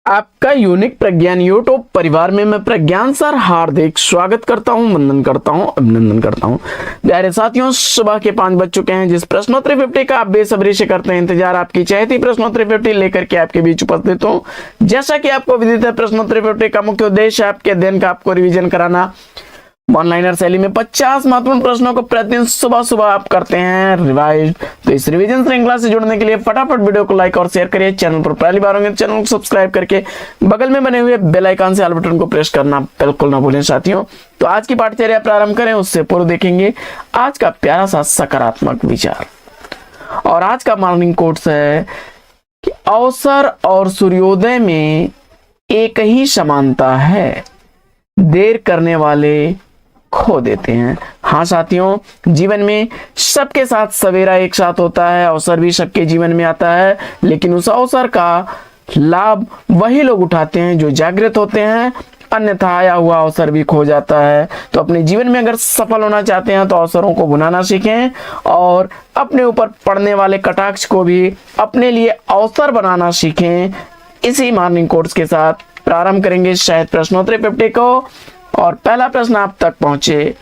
आपका यूनिक प्रज्ञान यूट्यूब परिवार में मैं प्रज्ञान सर हार्दिक स्वागत करता हूं, वंदन करता हूं, अभिनंदन करता हूं। प्यारे साथियों, सुबह के 5 बज चुके हैं। जिस प्रश्नोत्तरी 50 का आप बेसब्री से करते हैं इंतजार, आपकी चहेती प्रश्नोत्तरी 50 लेकर के आपके बीच उपस्थित हूं। जैसा कि आपको विदित है, प्रश्नोत्तरी 50 का मुख्य उद्देश्य आपके अध्ययन का आपको रिविजन कराना। ऑनलाइनर शैली में 50 महत्वपूर्ण प्रश्नों को प्रतिदिन सुबह सुबह आप करते हैं रिवाइज। तो इस रिवीजन श्रृंखला से जुड़ने के लिए फटाफट वीडियो को लाइक और शेयर करिए। चैनल पर पहली बार होंगे तो चैनल को सब्सक्राइब करके बगल में बने हुए बेल आइकन से ऑल बटन को प्रेस करना बिल्कुल ना भूलें साथियों। तो आज की पाठचर्या प्रारंभ करें, उससे पूर्व देखेंगे आज का प्यारा सा सकारात्मक विचार। और आज का मॉर्निंग कोट्स है कि अवसर और सूर्योदय में एक ही समानता है, देर करने वाले खो देते हैं। हाँ साथियों, जीवन में सबके साथ सवेरा एक साथ होता है, अवसर भी सबके जीवन में आता है, लेकिन उस अवसर का लाभ वही लोग उठाते हैं जो जागृत होते हैं, अन्यथा आया हुआ अवसर भी खो जाता है। तो अपने जीवन में अगर सफल होना चाहते हैं तो अवसरों को भुनाना सीखें और अपने ऊपर पड़ने वाले कटाक्ष को भी अपने लिए अवसर बनाना सीखें। इसी मॉर्निंग कोट्स के साथ प्रारंभ करेंगे शायद प्रश्नोत्तरी 50 को। और पहला प्रश्न आप तक पहुंचे,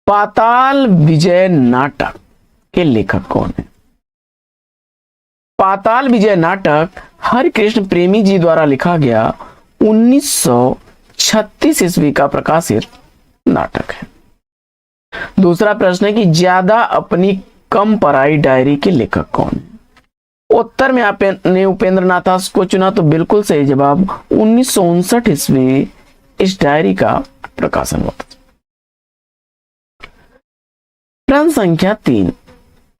पाताल विजय नाटक के लेखक कौन है? पाताल विजय नाटक हरिकृष्ण प्रेमी जी द्वारा लिखा गया 1936 ईस्वी का प्रकाशित नाटक है। दूसरा प्रश्न है कि ज्यादा अपनी कम पराई डायरी के लेखक कौन है? उत्तर में आपने उपेंद्र नाथास को चुना, तो बिल्कुल सही जवाब 1959 ईस्वी इस डायरी का प्रकाशन हुआ था। प्रश्न संख्या 3,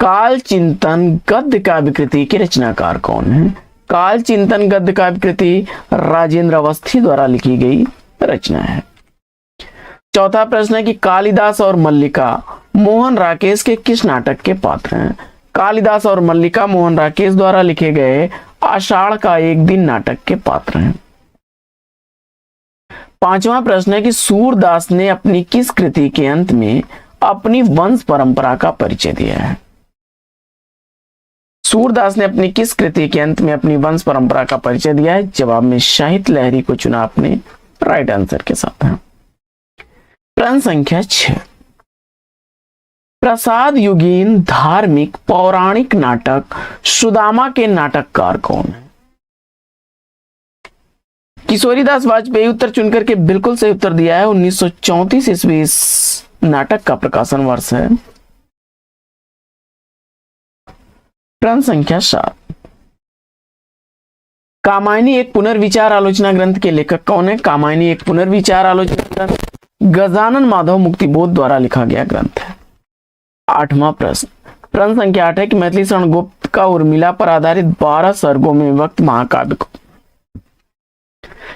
काल चिंतन गद्य काव्य कृति के रचनाकार कौन है? काल चिंतन गद्य काव्य कृति राजेंद्र अवस्थी द्वारा लिखी गई रचना है। चौथा प्रश्न है कि कालिदास और मल्लिका मोहन राकेश के किस नाटक के पात्र हैं? कालिदास और मल्लिका मोहन राकेश द्वारा लिखे गए आषाढ़ का एक दिन नाटक के पात्र हैं। पांचवा प्रश्न है कि सूरदास ने अपनी किस कृति के अंत में अपनी वंश परंपरा का परिचय दिया है? सूरदास ने अपनी किस कृति के अंत में अपनी वंश परंपरा का परिचय दिया है? जवाब में साहित्य लहरी को चुना आपने, राइट आंसर के साथ है। प्रश्न संख्या 6, प्रसाद युगीन धार्मिक पौराणिक नाटक सुदामा के नाटककार कौन है? किशोरीदास वाजपेयी उत्तर चुनकर के बिल्कुल सही उत्तर दिया है। 1934 ईस्वी इस नाटक का प्रकाशन वर्ष है। प्रश्न संख्या 7, कामायनी एक पुनर्विचार आलोचना ग्रंथ के लेखक कौन है? कामायनी एक पुनर्विचार आलोचना ग्रंथ गजानन माधव मुक्तिबोध द्वारा लिखा गया ग्रंथ है। 8वां प्रश्न, प्रश्न संख्या 8 है कि मैथिली शरण गुप्त का उर्मिला पर आधारित 12 सर्गों में विभक्त महाकाव्य को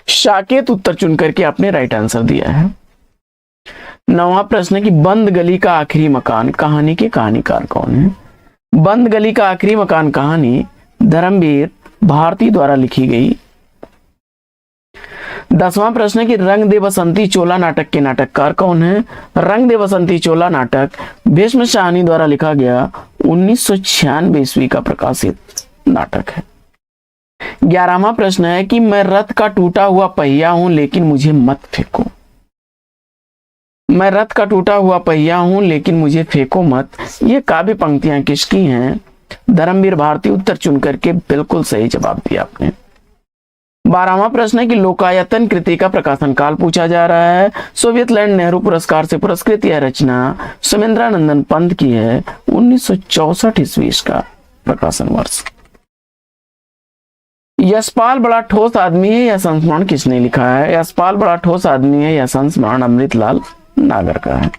साकेत उत्तर चुन करके आपने राइट आंसर दिया है। 9वां प्रश्न है कि बंद गली का आखिरी मकान कहानी के कहानीकार कौन है? बंद गली का आखिरी मकान कहानी धर्मवीर भारती द्वारा लिखी गई। 10वां प्रश्न है कि रंग दे बसंती चोला नाटक के नाटककार कौन है? रंग दे बसंती चोला नाटक भीष्म शाहनी द्वारा लिखा गया 1996 ईस्वी का प्रकाशित नाटक है। 11वां प्रश्न है कि मैं रथ का टूटा हुआ पहिया हूं लेकिन मुझे मत फेंको। मैं रथ का टूटा हुआ पहिया हूं लेकिन मुझे फेंको मत, ये काव्य पंक्तियां किसकी हैं? धर्मवीर भारती उत्तर चुन करके बिल्कुल सही जवाब दिया आपने। 12वां प्रश्न है कि लोकायतन कृति का प्रकाशन काल पूछा जा रहा है। सोवियत लैंड नेहरू पुरस्कार से पुरस्कृत यह रचना सुमेंद्रानंदन पंत की है। 1964 ईस्वी का प्रकाशन वर्ष। यशपाल बड़ा ठोस आदमी है, यह संस्मरण किसने लिखा है? यशपाल बड़ा ठोस आदमी है, यह संस्मरण अमृतलाल नागर का है।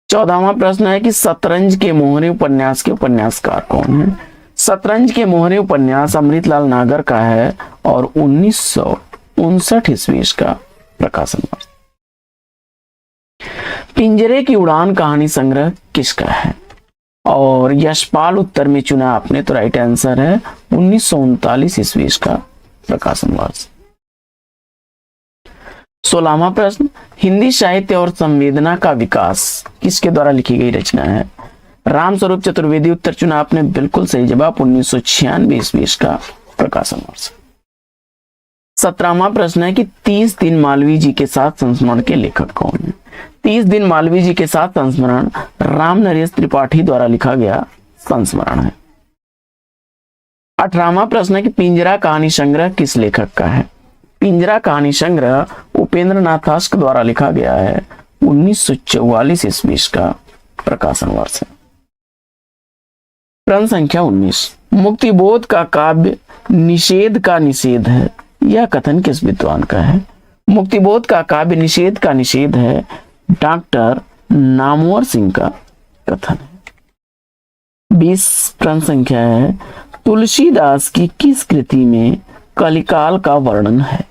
14वां प्रश्न है कि शतरंज के मोहरे उपन्यास के उपन्यासकार कौन है? शतरंज के मोहरे उपन्यास अमृतलाल नागर का है और 1959 ईस्वी का प्रकाशन वर्ष। पिंजरे की उड़ान कहानी संग्रह किसका है? और यशपाल उत्तर में चुना आपने, तो राइट आंसर है 1939 ईस्वी का प्रकाशन वर्ष। 16वां प्रश्न, हिंदी साहित्य और संवेदना का विकास किसके द्वारा लिखी गई रचना है? रामस्वरूप चतुर्वेदी उत्तर चुना आपने, बिल्कुल सही जवाब 1996 ईस्वी का प्रकाशन वर्ष। 17वां प्रश्न है कि 30 दिन मालवीय जी के साथ संस्मरण के लेखक कौन है? 30 दिन मालवीय जी के साथ संस्मरण राम नरेश त्रिपाठी द्वारा लिखा गया संस्मरण है। 18वां प्रश्न है कि पिंजरा कहानी संग्रह किस लेखक का है? पिंजरा कहानी संग्रह उपेंद्र नाथ आस्क द्वारा लिखा गया है। 1944 ईस्वी का प्रकाशन वर्ष है। प्रश्न संख्या 19, मुक्तिबोध का काव्य निषेध का निषेध है, यह कथन किस विद्वान का है? मुक्तिबोध का काव्य निषेध का निषेध है डॉक्टर नामवर सिंह का कथन है। 20 प्रश्न संख्या है, तुलसीदास की किस कृति में कलिकाल का वर्णन है?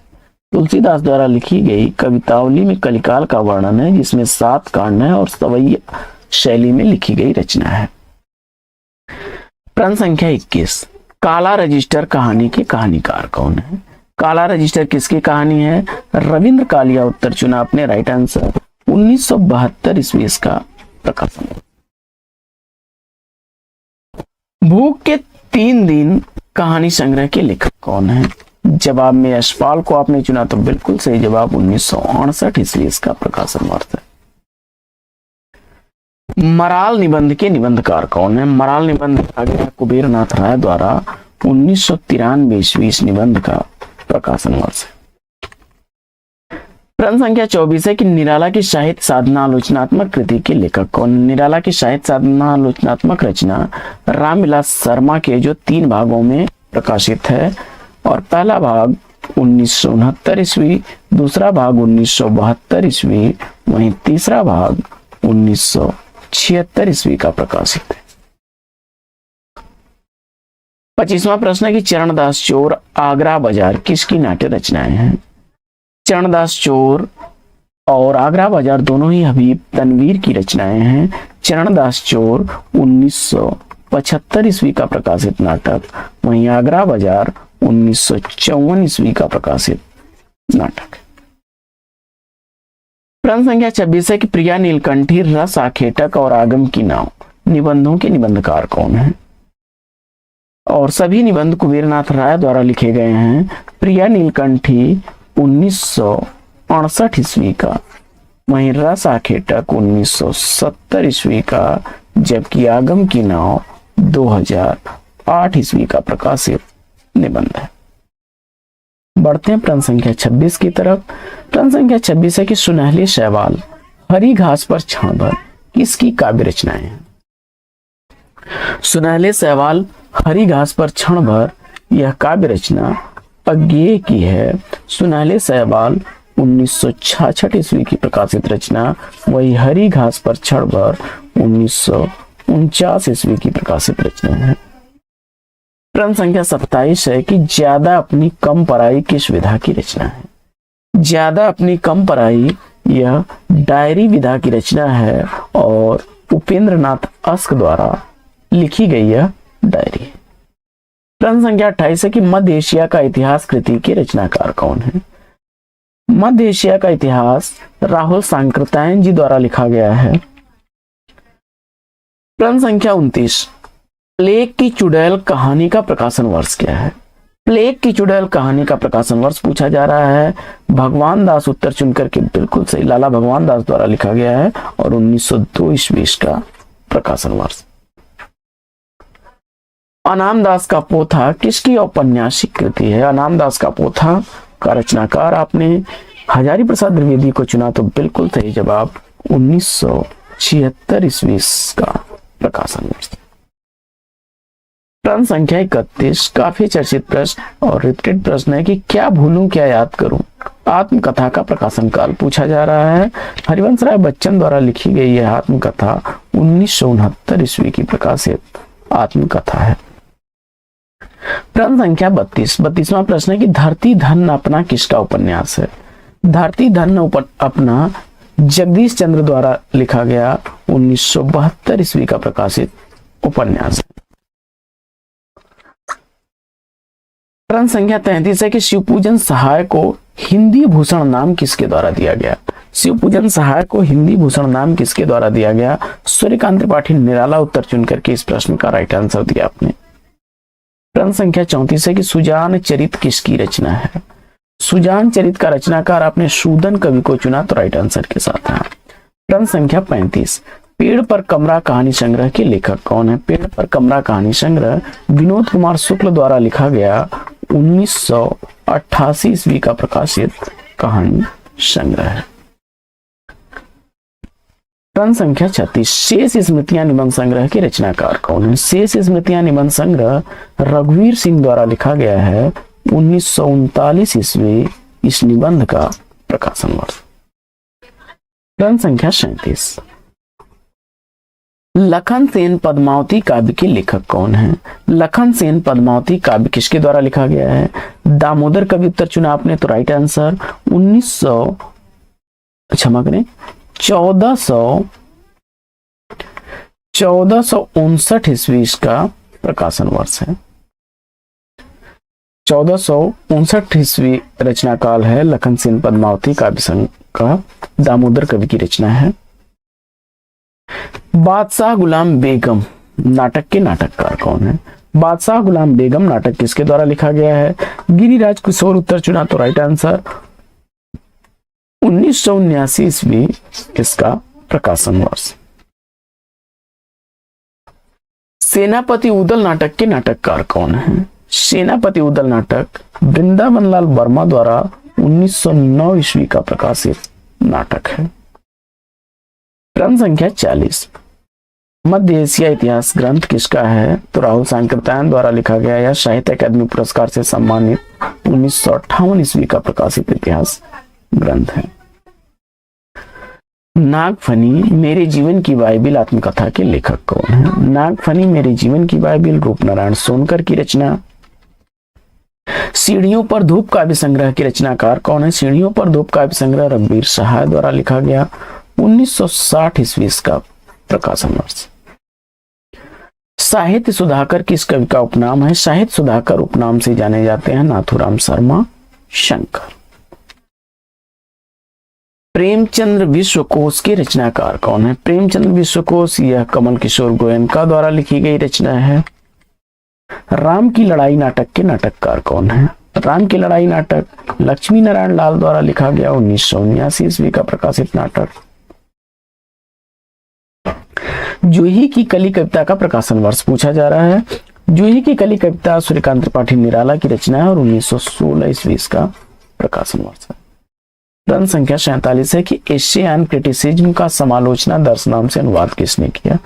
तुलसीदास द्वारा लिखी गई कवितावली में कलिकाल का वर्णन है, जिसमें 7 कांड है और सवैया शैली में लिखी गई रचना है। प्रश्न संख्या 21, काला रजिस्टर कहानी के कहानीकार कौन है? काला रजिस्टर किसकी कहानी है? रविंद्र कालिया उत्तर चुना अपने, राइट आंसर। 1972 ईस्वी का प्रकाशन। भूख के 3 दिन कहानी संग्रह के लेखक कौन है? जवाब में यशपाल को आपने चुना तो बिल्कुल सही जवाब। 1968 ईस्वी का प्रकाशन वर्ष है। मराल निबंध के निबंधकार कौन है? मराल निबंध लिखा गया कुबेर नाथ राय द्वारा। 1993 ईस्वी निबंध का प्रकाशन वर्ष है। प्रश्न संख्या 24 है कि निराला की साहित्य साधना आलोचनात्मक कृति के लेखक कौन? निराला की साहित्य साधना आलोचनात्मक रचना रामविलास शर्मा के जो 3 भागों में प्रकाशित है, और पहला भाग 1969 ईस्वी, दूसरा भाग 1972 ईस्वी, वहीं तीसरा भाग 1976 ईस्वी का प्रकाशित है। 25वां प्रश्न है कि चरणदास चोर आगरा बाजार किसकी नाट्य रचनाएं हैं? चरणदास चोर और आगरा बाजार दोनों ही हबीब तनवीर की रचनाएं हैं। चरणदास चोर 1975 ईस्वी का प्रकाशित नाटक, वहीं आगरा बाजार 1954 ईस्वी का प्रकाशित नाटक। प्रश्न संख्या 26 है कि प्रिया नीलकंठी, रस आखेटक और आगम की नाव निबंधों के निबंधकार कौन है? और सभी निबंध कुबेरनाथ राय द्वारा लिखे गए हैं। प्रिया नीलकंठी 1968 ईस्वी का, वहीं रस आखेटक 1970 ईस्वी का, जबकि आगम की नाव 2008 ईस्वी का प्रकाशित निबंध है। बढ़ते हैं प्रश्न संख्या 26 की तरफ। प्रश्न संख्या 26 है कि सुनहले शैवाल हरी घास पर क्षण भर किसकी काव्य रचनाएं हैं? सुनहले शैवाल हरी घास पर क्षण भर, यह काव्य रचना अज्ञेय की है। सुनहले शैवाल 1966 ईस्वी की प्रकाशित रचना, वही हरी घास पर क्षण भर 1949 ईस्वी की प्रकाशित रचना है। प्रश्न संख्या 27 है कि ज्यादा अपनी कम पराई किस विधा की रचना है? ज्यादा अपनी कम पराई यह डायरी विधा की रचना है और उपेंद्र नाथ आस्क द्वारा लिखी गई यह डायरी है। प्रश्न संख्या 28 है कि मध्य एशिया का इतिहास कृति के रचनाकार कौन है? मध्य एशिया का इतिहास राहुल सांकृत्यायन जी द्वारा लिखा गया है। प्रश्न संख्या 29, प्लेग की चुड़ैल कहानी का प्रकाशन वर्ष क्या है? प्लेग की चुड़ैल कहानी का प्रकाशन वर्ष पूछा जा रहा है। भगवान दास उत्तर चुनकर के बिल्कुल सही, लाला भगवान दास द्वारा लिखा गया है और 1902 ईस्वी का प्रकाशन वर्ष। अनामदास का पोथा किसकी औपन्यासिक कृति है? अनामदास का पोथा का रचनाकार आपने हजारी प्रसाद द्विवेदी को चुना तो बिल्कुल सही जवाब। 1976 ईस्वी का प्रकाशन वर्ष। प्रश्न संख्या 31 काफी चर्चित प्रश्न और रिपीटेड प्रश्न है कि क्या भूलूं क्या याद करूं, आत्मकथा का प्रकाशन काल पूछा जा रहा है। हरिवंश राय बच्चन द्वारा लिखी गई यह आत्मकथा 1969 ईस्वी की प्रकाशित आत्मकथा है। प्रश्न संख्या 32वां प्रश्न है कि धरती धन अपना किसका उपन्यास है? धरती धन अपना जगदीश चंद्र द्वारा लिखा गया 1972 ईस्वी का प्रकाशित उपन्यास है। प्रश्न संख्या 33 है कि शिवपूजन सहाय को हिंदी भूषण नाम किसके द्वारा दिया गया? शिवपूजन सहाय को हिंदी भूषण नाम किसके द्वारा दिया गया? सूर्यकांत त्रिपाठी निराला उत्तर चुनकर के इस प्रश्न का राइट आंसर दिया आपने। प्रश्न संख्या 34 है कि सुजान चरित किसकी रचना है? सुजान चरित का रचनाकार आपने शूदन कवि को चुना, तो राइट आंसर के साथ है। प्रश्न संख्या 35, पेड़ पर कमरा कहानी संग्रह के लेखक कौन है? पेड़ पर कमरा कहानी संग्रह विनोद कुमार शुक्ल द्वारा लिखा गया 1988 ईस्वी का प्रकाशित कहानी संग्रह है। प्रश्न संख्या 36, शेष स्मृतियां निबंध संग्रह के रचनाकार कौन है? शेष स्मृतियां निबंध संग्रह रघुवीर सिंह द्वारा लिखा गया है 1939 ईस्वी। इस निबंध का प्रकाशन वर्ष। प्रश्न संख्या 37, लखन सेन पद्मावती काव्य के लेखक कौन है? लखन सेन पद्मावती काव्य किसके द्वारा लिखा गया है? दामोदर कवि उत्तर चुना आपने, तो राइट आंसर 1459 ईस्वी इसका प्रकाशन वर्ष है। 1459 ईस्वी रचना काल है लखन सेन पद्मावती काव्य संग्रह का, दामोदर कवि की रचना है। बादशाह गुलाम बेगम नाटक के नाटककार कौन है? बादशाह गुलाम बेगम नाटक किसके द्वारा लिखा गया है? गिरिराज किशोर उत्तर चुना, तो राइट आंसर 1979 ईस्वी इसका प्रकाशन वर्ष। सेनापति उदल नाटक के नाटककार कौन है? सेनापति उदल नाटक वृंदावन लाल वर्मा द्वारा 1909 ईस्वी का प्रकाशित नाटक है। प्रश्न संख्या 40, मध्य एशिया इतिहास ग्रंथ किसका है? तो राहुल सांकृत्यायन द्वारा लिखा गया या साहित्य अकादमी पुरस्कार से सम्मानित 1958 ईस्वी का प्रकाशित इतिहास ग्रंथ है। नागफनी मेरे जीवन की बाइबिल आत्मकथा के लेखक कौन है? नागफनी मेरे जीवन की बाइबिल रूपनारायण सोनकर की रचना। सीढ़ियों पर धूप काव्य संग्रह की रचनाकार कौन है? सीढ़ियों पर धूप काव्य संग्रह रघुवीर सहाय द्वारा लिखा गया 1960 ईस्वी का प्रकाशन वर्ष। साहित्य सुधाकर किस कवि का उपनाम है? साहित्य सुधाकर उपनाम से जाने जाते हैं नाथुराम शर्मा शंकर। प्रेमचंद्र विश्वकोश के रचनाकार कौन है? प्रेमचंद्र विश्वकोश यह कमल किशोर गोयनका द्वारा लिखी गई रचना है। राम की लड़ाई नाटक के नाटककार कौन है? राम की लड़ाई नाटक लक्ष्मी नारायण लाल द्वारा लिखा गया 1979 ईस्वी का प्रकाशित नाटक। जूही की कली कविता का प्रकाशन वर्ष पूछा जा रहा है। जूही की कली कविता सूर्यकांत त्रिपाठी निराला की रचना है और 1916 ईस्वी का प्रकाशन वर्ष है। प्रश्न संख्या 47 है कि एशे एंड क्रिटिसिज्म का समालोचना दर्शनाम से अनुवाद किसने किया?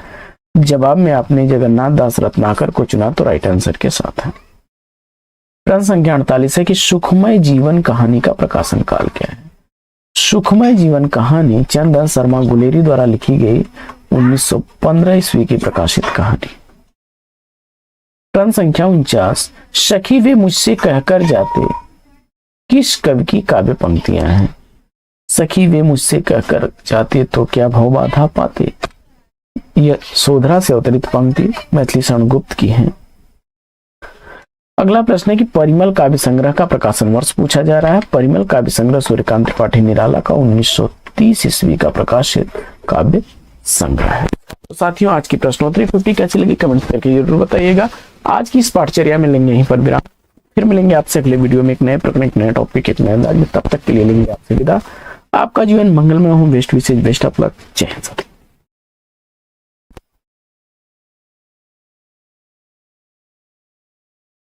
जवाब में आपने जगन्नाथ दास रत्नाकर को चुना, तो राइट आंसर के साथ है। प्रश्न संख्या 48 है कि सुखमय जीवन कहानी का प्रकाशन काल क्या है? सुखमय जीवन कहानी चंदन शर्मा गुलेरी द्वारा लिखी गई 1915 ईस्वी की प्रकाशित कहानी। प्रश्न संख्या 49, सखी वे मुझसे कहकर जाते किस कवि की काव्य पंक्तियां हैं? सखी वे मुझसे कहकर जाते तो क्या भव बाधा पाते, यह सोधरा से अवतरित पंक्ति मैथिली शरण गुप्त की है। अगला प्रश्न है कि परिमल काव्य संग्रह का प्रकाशन वर्ष पूछा जा रहा है। परिमल काव्य संग्रह सूर्यकांत त्रिपाठी निराला का 1930 ईस्वी का प्रकाशित काव्य संग्रह है। तो साथियों, आज की प्रश्नोत्तरी 50 कैसी लगी कमेंट करके जरूर बताइएगा। आज की इस पाठचर्या में लेंगे यहीं पर विराम, फिर मिलेंगे आपसे अगले वीडियो में एक नए प्रकरण, एक नए टॉपिक, एक नए अंदाज में। तब तक के लिए लेंगे आपसे विदा। आपका जीवन मंगलमय हो। बेस्ट विशेष बेस्ट ऑफ लक। जय हिंद।